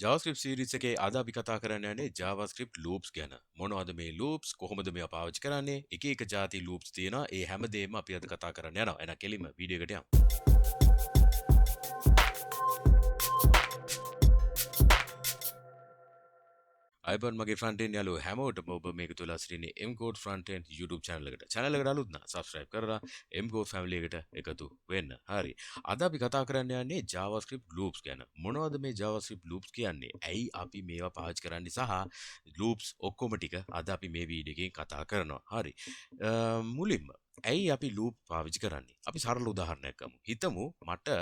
JavaScript series එකේ අද අපි කතා කරන්න යන්නේ JavaScript loops ගැන. මොනවද මේ loops? කොහොමද මේවා පාවිච්චි කරන්නේ? එක එක જાති loops තියෙනවා. ඒ හැමදේම අපි අද කතා කරන්න යනවා. එහෙනම් කෙලින්ම වීඩියෝ එකට යමු. අයිබන් මගේ front end යාළුවෝ හැමෝටම ඔබ මේක තුලා සිටින්නේ MCodes Frontend YouTube channel එකට. channel එකට අලුත් නම් subscribe කරලා MCodes family එකට එකතු වෙන්න. හරි. අද අපි කතා කරන්න යන්නේ JavaScript loops ගැන. මොනවද මේ JavaScript loops කියන්නේ? ඇයි අපි මේවා පාවිච්චි කරන්නේ සහ loops ඔක්කොම ටික අද අපි මේ වීඩියෝ එකෙන් කතා කරනවා. හරි. මුලින්ම ඇයි අපි loop පාවිච්චි කරන්නේ? අපි සරල උදාහරණයක් ගමු. හිතමු මට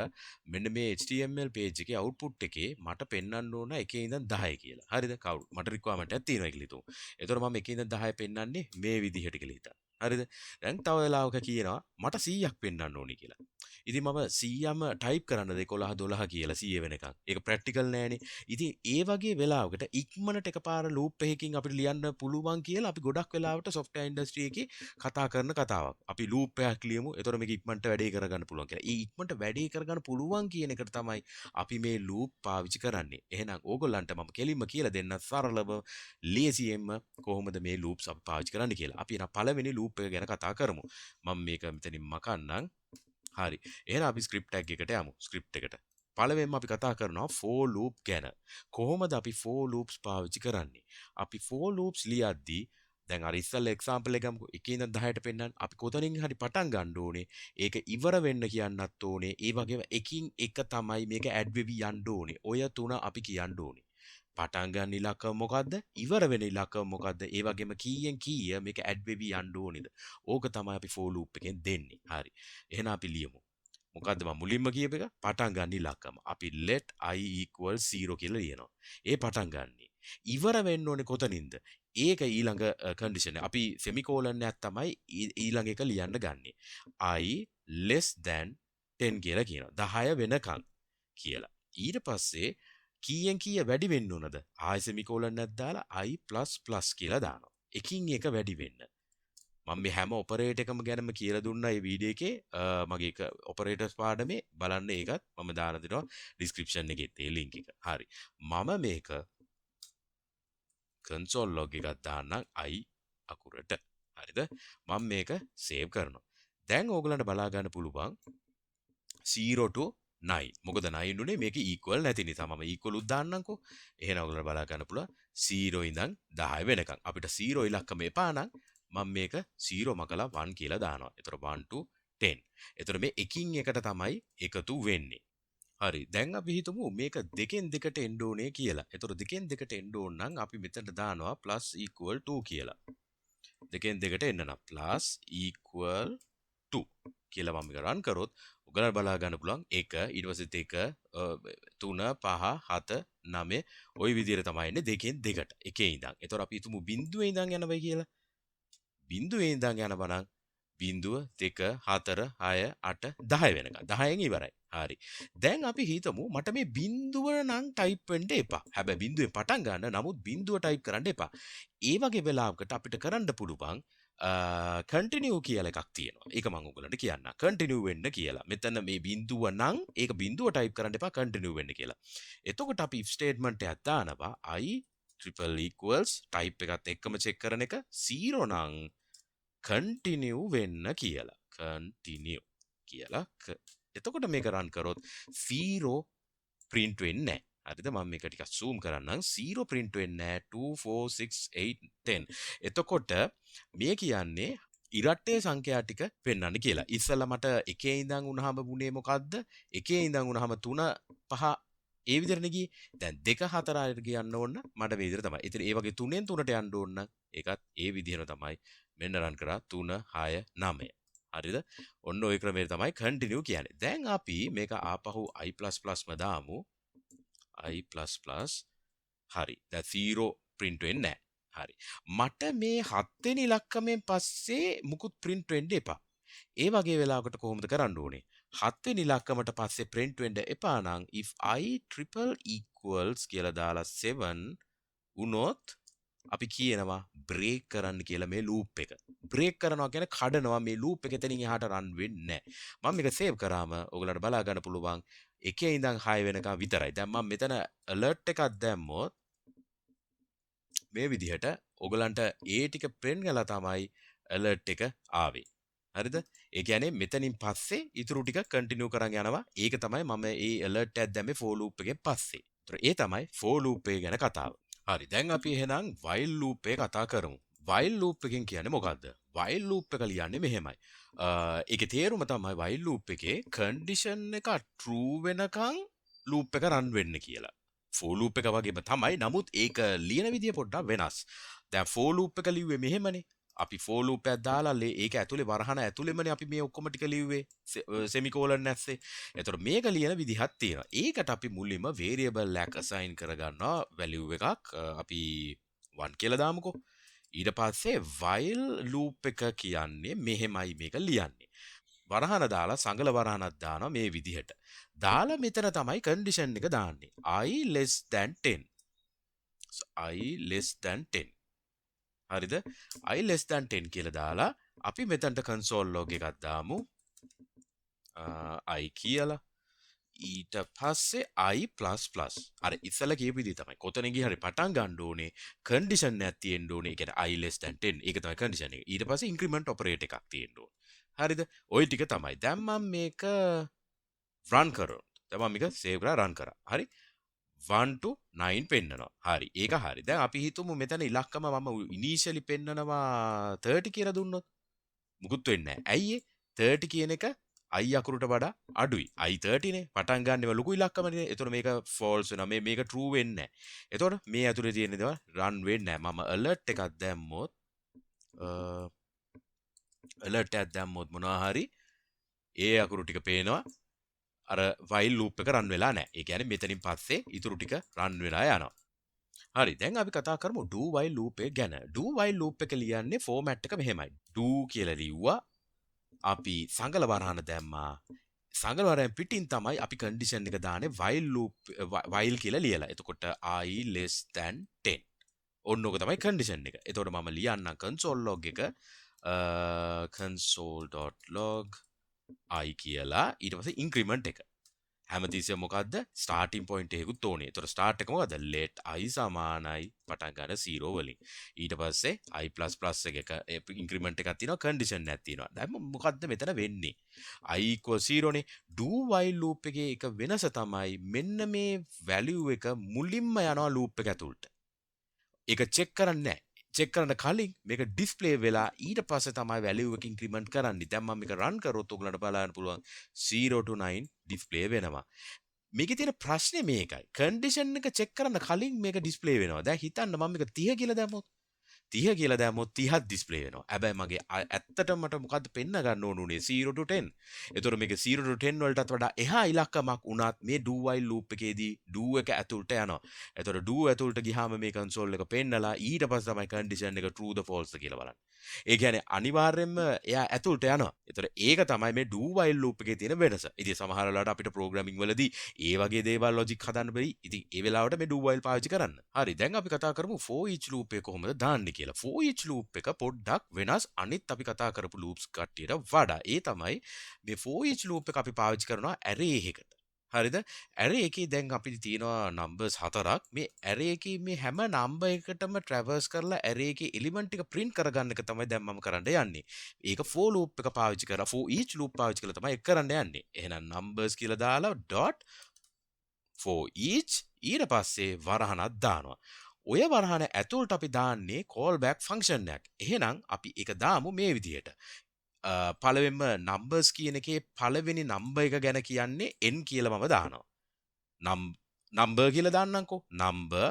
මෙන්න මේ HTML page එකේ output එකේ මට පෙන්වන්න ඕන 1 ඉඳන් 10 කියලා. හරිද? කවුරු? මට requirement එකක් තියෙනවා කියලා හිතමු. එතකොට මම 1 ඉඳන් 10 පෙන්වන්නේ මේ විදිහට කියලා හිතන්න. හරිද? දැන් තව වෙලාවක කියනවා මට 100ක් පෙන්වන්න ඕනි කියලා. ඉතින් මම 100ම ටයිප් කරන්නද 11 12 කියලා 100 වෙනකන්. ඒක ප්‍රැක්ටිකල් නෑනේ. ඉතින් ඒ වගේ වෙලාවකට ඉක්මනට එකපාර ලූප් එකකින් අපිට ලියන්න පුළුවන් කියලා අපි ගොඩක් වෙලාවට software industry එකේ කතා කරන කතාවක්. අපි ලූප් එකක් ලියමු. එතකොට මේක ඉක්මනට වැඩේ කරගන්න පුළුවන් කියලා. ඒ ඉක්මනට වැඩේ කරගන්න පුළුවන් කියන එකට තමයි අපි මේ ලූප් පාවිච්චි කරන්නේ. එහෙනම් ඕගොල්ලන්ට මම කෙලින්ම කියලා දෙන්න සරලව ලේසියෙන්ම කොහොමද මේ ලූප්ස් අපි පාවිච්චි කරන්නේ කියලා. අපි එහෙනම් පළවෙනි ලූප් එක ගැන කතා කරමු. මම මේක මෙතනින් මකන්නම්. හරි. එහෙනම් අපි ස්ක්‍රිප්ට් ටැග් එකට යමු. ස්ක්‍රිප්ට් එකට. පළවෙනිම අපි කතා කරනවා for loop ගැන. කොහොමද අපි for loops පාවිච්චි කරන්නේ? අපි for loops ලියද්දී දැන් අර ඉස්සල්ලා එක්සැම්පල් එක ගමුකෝ. 1 ඉඳන් 10ට පෙන්නන්න. අපි කොතනින් හරි පටන් ගන්න ඕනේ. ඒක ඉවර වෙන්න කියන්නත් ඕනේ. ඒ වගේම එකින් එක තමයි මේක ඇඩ් වෙවි යන්න ඕනේ. ඔය තුන අපි කියන්න ඕනේ. පටන් ගන්න ඉලක්කම මොකද්ද? ඉවර වෙන ඉලක්කම මොකද්ද? ඒ වගේම කීයෙන් කීය මේක ඇඩ් වෙවි යන්න ඕනේද? ඕක තමයි අපි for loop එකෙන් දෙන්නේ. හරි. එහෙනම් අපි ලියමු. මොකද්ද මම මුලින්ම කියප එක? පටන් ගන්න ඉලක්කම. අපි let I equal 0 කියලා ලියනවා. ඒ පටන් ගන්නේ. ඉවර වෙන්න ඕනේ කොතනින්ද? ඒක ඊළඟ කන්ඩිෂන්. අපි semicolon එකක් තමයි ඊළඟ එක ලියන්න ගන්නෙ. I less than 10 කියලා කියනවා. 10 වෙනකන් කියලා. ඊට පස්සේ කීයෙන් කීය වැඩි වෙන්න ඕනද? ආයි semicolon එකක් දාලා I++ කියලා දානවා. එකින් එක වැඩි වෙන්න. මම මේ හැම ඔපරේටර් එකම ගැනම කියලා දුන්නා මේ වීඩියෝ එකේ මගේ එක ඔපරේටර්ස් පාඩමේ බලන්න ඒකත් මම දාලා දෙනවා ඩිස්ක්‍රිප්ෂන් එකේ ඒ ලින්ක් එක. හරි. මම මේක console log එකක් දාන්නම් I අකුරට. හරිද? මම මේක සේව් කරනවා. දැන් ඕගලන්ට බලා ගන්න පුළුවන් 0 to 9. මොකද 9 උනේ මේක equal නැති නිසා මම equal උත් දාන්නම්කෝ. එහෙනම් ඔයගොල්ලෝ බලා ගන්න පුළුවන් 0 ඉඳන් 10 වෙනකන්. අපිට 0 ඉලක්කම එපා නම් මම මේක 0 මකලා 1 කියලා දානවා. එතකොට 1 to 10. එතකොට මේ එකින් එකට තමයි එකතු වෙන්නේ. හරි. දැන් අපි හිතමු මේක දෙකෙන් දෙකට එන්න ඕනේ කියලා. එතකොට දෙකෙන් දෙකට එන්න ඕන නම් අපි මෙතනට දානවා plus equal to කියලා. දෙකෙන් දෙකට එන්න නම් plus equal to කියලා මම මේක run කරොත් ඔයගොල්ලෝ බලා ගන්න පුළුවන් 1 ඊට පස්සේ 2 3 5 7 9 ওই විදිහට තමයි එන්නේ දෙකෙන් දෙකට එකේ ඉඳන්. එතකොට අපි හිතමු බිඳුවේ ඉඳන් යනවා කියලා. බිඳුවේ ඉඳන් යනවා නම් 0 2 4 6 8 10 වෙනකන් 10න් ඉවරයි. හරි. දැන් අපි හිතමු මට මේ බිඳුව නම් ටයිප් වෙන්න එපා. හැබැයි බිඳුවෙන් පටන් ගන්න නමුත් බිඳුව ටයිප් කරන්න එපා. ඒ වගේ වෙලාවකට අපිට කරන්න පුළුවන් continue කියලා එකක් තියෙනවා. ඒක මම ඔයගලන්ට කියන්නම්. continue වෙන්න කියලා. මෙතන මේ බිඳුව නම් ඒක බිඳුව ටයිප් කරන්න එපා continue වෙන්න කියලා. එතකොට අපි if statement එකක් දානවා I triple equals type එකත් එක්කම check කරන එක 0 නම් continue වෙන්න කියලා. continue කියලා. එතකොට මේක run කරොත් 0 print වෙන්නේ නැහැ. හරිද? මම මේක ටිකක් zoom කරන්නම්. 0 print වෙන්නේ නැහැ. 2 4 6 8 10. එතකොට මේ කියන්නේ ඉරට්ටේ සංඛ්‍යා ටික පෙන්වන්න කියලා. ඉස්සෙල්ලා මට 1 ඉඳන් උනහම වුණේ මොකද්ද? 1 ඉඳන් උනහම 3 5 ඒ විදිහටනේ ගියේ. දැන් 2 4 ආයෙත් කියන්න ඕන මට මේ විදිහට තමයි. ඉතින් ඒ වගේ 3ෙන් 3ට යන්න ඕන නම් ඒකත් ඒ විදිහම තමයි මෙන්න run කරා 3 6 9. හරිද? ඔන්න ওই ක්‍රමයේ තමයි continue කියන්නේ. දැන් අපි මේක ආපහු I++ ම දාමු. I++. හරි. දැන් 0 print වෙන්නේ නැහැ. හරි. මට මේ 7 වෙනි ඉලක්කමෙන් පස්සේ මුකුත් print වෙන්න එපා. ඒ වගේ වෙලාවකට කොහොමද කරන්න ඕනේ? 7 වෙනි ඉලක්කමට පස්සේ print වෙන්න එපා නම් if I triple equals කියලා දාලා 7 වුණොත් අපි කියනවා break කරන්න කියලා මේ loop එක. break කරනවා කියන්නේ කඩනවා මේ loop එක එතනින් එහාට run වෙන්නේ නැහැ. මම මේක save කරාම ඔයගලන්ට බලා ගන්න පුළුවන් 1 ඉඳන් 6 වෙනකම් විතරයි. දැන් මම මෙතන alert එකක් දැම්මොත් මේ විදිහට ඔයගලන්ට ඒ ටික print කරලා තමයි alert එක ආවේ. හරිද? ඒ කියන්නේ මෙතනින් පස්සේ ඊටු ටික continue කරන් යනවා. ඒක තමයි මම මේ alert එකක් දැම්මේ for loop එකෙන් පස්සේ. ඒතර ඒ තමයි for loop එක ගැන කතාව. හරි. දැන් අපි එහෙනම් while loop එක කතා කරමු. while loop එකෙන් කියන්නේ මොකද්ද? while loop එක ලියන්නේ මෙහෙමයි. ඒකේ තේරුම තමයි while loop එකේ condition එක true වෙනකන් loop එක run වෙන්න කියලා. for loop එක වගේම තමයි. නමුත් ඒක ලියන විදිය පොඩ්ඩක් වෙනස්. දැන් for loop එක ලිව්වේ මෙහෙමනේ. අපි for loop එකක් දාලා ඒක ඇතුලේ වරහන ඇතුලේමනේ අපි මේ ඔක්කොම ටික ලිව්වේ semicolon නැස්සේ. එතකොට මේක ලියන විදිහක් තියෙනවා. ඒකට අපි මුලින්ම variable එකක් assign කරගන්නවා value එකක්. අපි 1 කියලා දාමුකෝ. ඊට පස්සේ while loop එක කියන්නේ මෙහෙමයි මේක ලියන්නේ. වරහන දාලා සංගල වරහනක් දානවා මේ විදිහට. දාලා මෙතන තමයි condition එක දාන්නේ. I less than 10. So, I less than 10. හරිද? I less than 10 කියලා දාලා අපි මෙතනට console log එකක් දාමු. I කියලා. ඊට පස්සේ I++. අර ඉස්සලා කියපු විදිහ තමයි. කොතන ගිය හරි පටන් ගන්න ඕනේ condition එකක් තියෙන්න ඕනේ. ඒ කියන්නේ I less than 10. ඒක තමයි condition එක. ඊට පස්සේ increment operator එකක් තියෙන්න ඕනේ. හරිද? ওই ටික තමයි. දැන් මම මේක run කරනවා. දැන් මම මේක save කරලා run කරා. හරි? 1 to 9 පෙන්නනවා. හරි. ඒක හරි. දැන් අපි හිතමු මෙතන ඉලක්කම මම initially පෙන්නනවා 30 කියලා දුන්නොත් මුකුත් වෙන්නේ නැහැ. ඇයි 30 කියන එක I අකුරට වඩා අඩුයි. I 30 නේ. පටන් ගන්නෙම ලොකු ඉලක්කමනේ. එතකොට මේක false වෙනවා. මේක true වෙන්නේ නැහැ. එතකොට මේ ඇතුලේ තියෙන දේවල් run වෙන්නේ නැහැ. මම alert එකක් දැම්මොත් alert එකක් දැම්මොත් මොනවා හරි ඒ අකුරු ටික පේනවා. අර while loop එක run වෙලා නැහැ. ඒ කියන්නේ මෙතනින් පස්සේ ඊටු ටික run වෙලා යනවා. හරි. දැන් අපි කතා කරමු do while loop එක ගැන. do while loop එක ලියන්නේ format එක මෙහෙමයි. do කියලා ලිව්වා. අපි සංගල වරහන දැම්මා. සංගල වරහන් පිටින් තමයි අපි condition එක දාන්නේ while loop while කියලා ලියලා. එතකොට I less than 10. ඔන්නෝක තමයි condition එක. එතකොට මම ලියන්නම් console log එක console.log I කියලා ඊට පස්සේ increment එක. හැමතිස්සෙම මොකද්ද starting point එකකුත් ඕනේ. ඒතර start එක මොකද්ද let I සමානයි පටන් ගන්න 0 වලින්. ඊට පස්සේ I++ එක increment එකක් තියෙනවා condition එකක් තියෙනවා. දැන් මොකද්ද මෙතන වෙන්නේ? I = 0 නේ. do while loop එකේ එක වෙනස තමයි මෙන්න මේ value එක මුලින්ම යනවා loop එක ඇතුළට. ඒක check කරන්නේ නැහැ. check කරන්න කලින් මේක display වෙලා ඊට පස්සේ තමයි value එක increment කරන්නේ. දැන් මම මේක run කරොත් ඔයගලන්ට බලන්න පුළුවන් 0 to 9 display වෙනවා. මේකේ තියෙන ප්‍රශ්නේ මේකයි. condition එක check කරන්න කලින් මේක display වෙනවා. දැන් හිතන්න මම මේක 30 කියලා දැම්මොත් 30 කියලා දැම්මොත් 30ක් display වෙනවා. හැබැයි මගේ ඇත්තටම මට මොකද්ද පෙන්න ගන්න ඕනුනේ 0 to 10. ඒතකොට මේක 0 to 10 වලටත් වඩා එහා ඉලක්කමක් උනත් මේ do while loop එකේදී do එක ඇතුළට යනවා. ඒතකොට do ඇතුළට ගියාම මේ console එක පෙන්නලා ඊට පස්සේ තමයි condition එක true the false කියලා බලන්නේ. ඒ කියන්නේ අනිවාර්යයෙන්ම එයා ඇතුළට යනවා. ඒතකොට ඒක තමයි මේ do while loop එකේ තියෙන වෙනස. ඉතින් සමහර වෙලාවට අපිට programming වලදී ඒ වගේ දේවල් logic හදන්න බැරි. ඉතින් ඒ වෙලාවට මේ do while පාවිච්චි කරන්න. හරි. දැන් අපි කතා කරමු forEach loop එක කොහොමද දාන්නේ කියලා. forEach loop එක පොඩ්ඩක් වෙනස් අනිත් අපි කතා කරපු loops කට්ටියට වඩා. ඒ තමයි මේ forEach loop එක අපි පාවිච්චි කරනවා array එකකට. හරිද? array එකේ දැන් අපිට තියෙනවා numbers 4ක්. මේ array එකේ මේ හැම number එකකටම traverse කරලා array එකේ element ටික print කරගන්න එක තමයි දැන් මම කරන්න යන්නේ. ඒක for loop එක පාවිච්චි කරලා forEach loop පාවිච්චි කරලා තමයි ඒක කරන්න යන්නේ. එහෙනම් numbers කියලා දාලා dot forEach ඊට පස්සේ වරහනක් දානවා. ඔය වරහන ඇතුළට අපි දාන්නේ callback function එකක්. එහෙනම් අපි ඒක දාමු මේ විදිහට. පළවෙනිම numbers කියන එකේ පළවෙනි number එක ගැන කියන්නේ n කියලා මම දානවා. number කියලා දාන්නම්කෝ. number,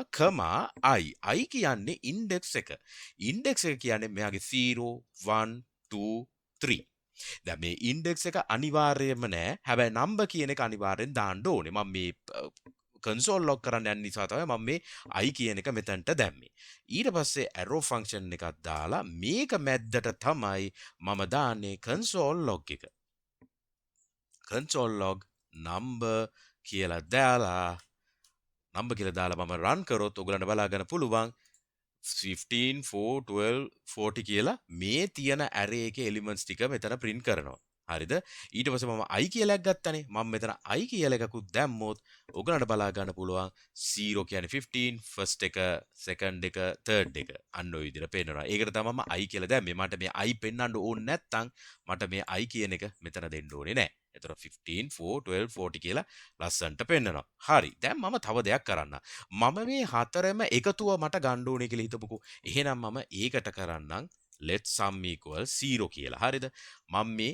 i. i කියන්නේ index එක. index එක කියන්නේ මෙයාගේ 0 1 2 3. දැන් මේ index එක අනිවාර්යයෙන්ම නෑ. හැබැයි number කියන එක අනිවාර්යෙන් දාන්න ඕනේ. මම මේ console log කරන්න යන නිසා තමයි මම මේ I කියන එක මෙතනට දැම්මේ. ඊට පස්සේ arrow function එකක් දාලා මේක මැද්දට තමයි මම දාන්නේ console log එක. console log number කියලා දාලා මම run කරොත් ඔයගලන්ට බලා ගන්න පුළුවන් 15 4 12 40 කියලා මේ තියෙන array එකේ elements ටික මෙතන print කරනවා. හරිද? ඊට පස්සේ මම i කියලා එකක් ගත්තනේ. මම මෙතන i කියලා එකකුත් දැම්මොත් ඔයගලන්ට බලා ගන්න පුළුවන් 0 කියන්නේ 15, first එක, second එක, third එක. අන්න ඔය විදිහට පේනවා. ඒකට තමයි මම i කියලා දැම්මේ. මට මේ i පෙන්වන්න ඕනේ නැත්නම් මට මේ i කියන එක මෙතන දෙන්න ඕනේ නැහැ. එතකොට 15, 4, 12, 40 කියලා ලස්සන්ට පෙන්නනවා. හරි. දැන් මම තව දෙයක් කරන්න. මම මේ හතරම එකතුව මට ගන්න ඕනේ කියලා හිතමුකෝ. එහෙනම් මම ඒකට කරන්නම් let sum equal 0 කියලා. හරිද? මම මේ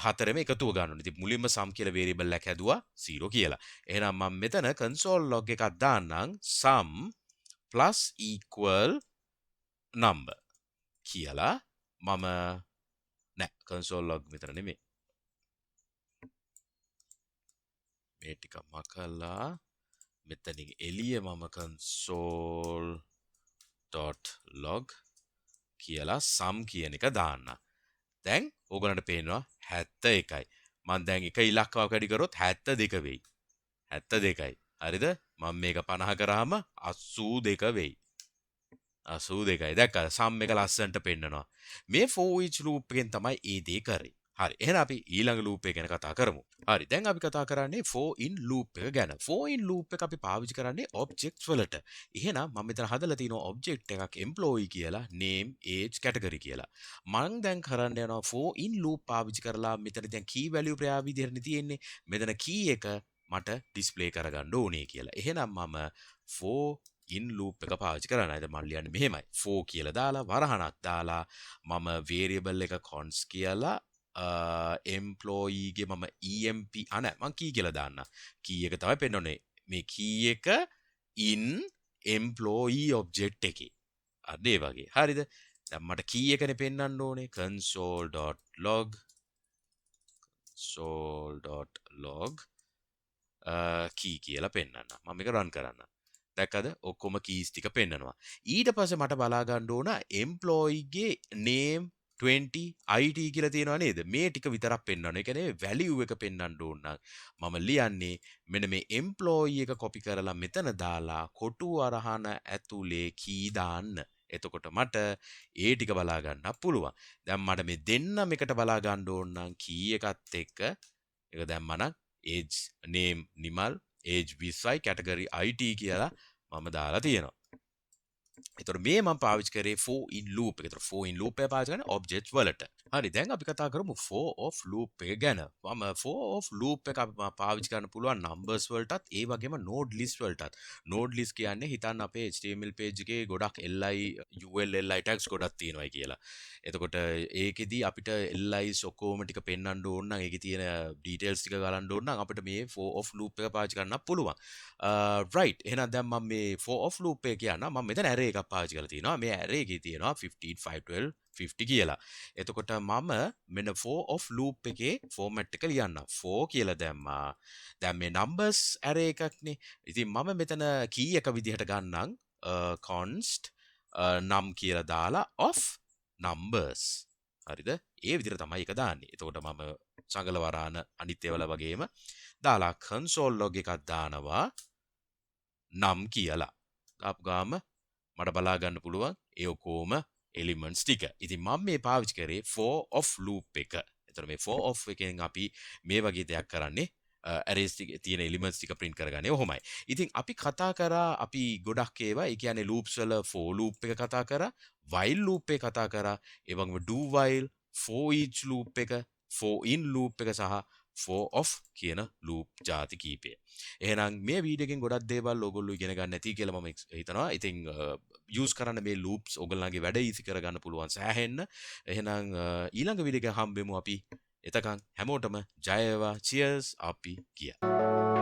හතරම එකතුව ගන්න ඕනේ. ඉතින් මුලින්ම sum කියලා variable එකක් හැදුවා 0 කියලා. එහෙනම් මම මෙතන console log එකක් දාන්නම් sum plus equal number කියලා. මම නෑ console log මෙතන නෙමෙයි. මේ ටික මකලා මෙතනින් එළිය මම console.log කියලා sum කියන එක දාන්න. දැන් ඕගලන්ට පේනවා 71යි. මම දැන් එක ඉලක්කයක් වැඩි කරොත් 72 වෙයි. 72යි. හරිද? මම මේක 50 කරාම 82 වෙයි. 82යි. දැක්කද? sum එක ලස්සනට පෙන්නනවා. මේ forEach loop එකෙන් තමයි ඒ දේ කරේ. හරි. එහෙනම් අපි ඊළඟ loop එක ගැන කතා කරමු. හරි. දැන් අපි කතා කරන්නේ for in loop එක ගැන. for in loop එක අපි පාවිච්චි කරන්නේ objects වලට. එහෙනම් මම මෙතන හදලා තියෙනවා object එකක් employee කියලා, name, age, category කියලා. මම දැන් කරන්න යනවා for in loop පාවිච්චි කරලා මෙතන දැන් key value ප්‍රයා විදිහට තියෙන්නේ. මෙතන key එක මට display කරගන්න ඕනේ කියලා. එහෙනම් මම for in loop එක පාවිච්චි කරනවා. ඉතින් මම ලියන්නේ මෙහෙමයි. for කියලා දාලා වරහණක් දාලා මම variable එක const කියලා employee ගේ මම emp මම key කියලා දාන්න. key එක තමයි පෙන්වන්නේ. මේ key එක in employee object එකේ. අද ඒ වගේ. හරිද? දැන් මට key එකනේ පෙන්වන්න ඕනේ. console.log key කියලා පෙන්වන්න. මම මේක run කරන්න. දැක්කද? ඔක්කොම keys ටික පෙන්නනවා. ඊට පස්සේ මට බලා ගන්න ඕන employee ගේ name 20 IT කියලා තියෙනවා නේද? මේ ටික විතරක් පෙන්වන්න. ඒ කියන්නේ value එක පෙන්වන්න ඕන නම් මම ලියන්නේ මෙන්න මේ employee එක copy කරලා මෙතන දාලා කොටු අරහන ඇතුලේ key දාන්න. එතකොට මට ඒ ටික බලා ගන්න පුළුවන්. දැන් මට මේ දෙන්නම එකට බලා ගන්න ඕන නම් key එකත් එක්ක ඒක දැම්මනම් age name Nimal age 20යි category IT කියලා මම දාලා තියෙනවා. එතකොට මේ මම පාවිච්චි කරේ for in loop එක. එතකොට for in loop එක පාවිච්චි කරන්නේ objects වලට. හරි දැන් අපි කතා කරමු for of loop එක ගැන. මම for of loop එක අපි පාවිච්චි කරන්න පුළුවන් numbers වලටත් ඒ වගේම node list වලටත්. node list කියන්නේ හිතන්න අපේ HTML page එකේ ගොඩක් li ul li tags ගොඩක් තියෙනවායි කියලා. එතකොට ඒකෙදි අපිට li's ඔක්කොම ටික පෙන්වන්න ඕන නම් ඒකේ තියෙන details ටික ගලන්න ඕන නම් අපිට මේ for of loop එක පාවිච්චි කරන්න පුළුවන්. right එහෙනම් දැන් මම මේ for of loop එක කියනවා මම මෙතන array එකක් පාවිච්චි කරලා තියෙනවා. මේ array එකේ තියෙනවා 15 5 12 50 කියලා. එතකොට මම මෙන්න for of loop එකේ format එක ලියන්න. for කියලා දැම්මා. දැන් මේ numbers array එකක්නේ. ඉතින් මම මෙතන key එක විදිහට ගන්නම් const num කියලා දාලා of numbers. හරිද? ඒ විදිහට තමයි ඒක දාන්නේ. එතකොට මම සංගල වරාන අනිත් ඒවල වගේම දාලා console log එකක් දානවා num කියලා. දාපු ගාම මට බලා ගන්න පුළුවන් ඒ ඔක්කොම elements ටික. ඉතින් මම මේ පාවිච්චි කරේ for of loop එක. එතකොට මේ for of එකෙන් අපි මේ වගේ දෙයක් කරන්නේ arrays ටික තියෙන elements ටික print කරගන්නේ ඔහොමයි. ඉතින් අපි කතා කරා අපි ගොඩක් ඒවා ඒ කියන්නේ loops වල for loop එක කතා කරා, while loop එක කතා කරා, ඒ වගේම do while, for each loop එක, for in loop එක සහ for of කියන loop ಜಾති කීපය. එහෙනම් මේ වීඩියෝ එකෙන් ගොඩක් දේවල් ඔයගොල්ලෝ ඉගෙන ගන්න ඇති කියලා මම හිතනවා. ඉතින් use කරන්න මේ loops ඔයගොල්ලන්ගේ වැඩ easy කරගන්න පුළුවන් සෑහෙන්න. එහෙනම් ඊළඟ වීඩියෝ එක හම්බෙමු අපි. එතකන් හැමෝටම ජය වේවා. cheers අපි ගියා.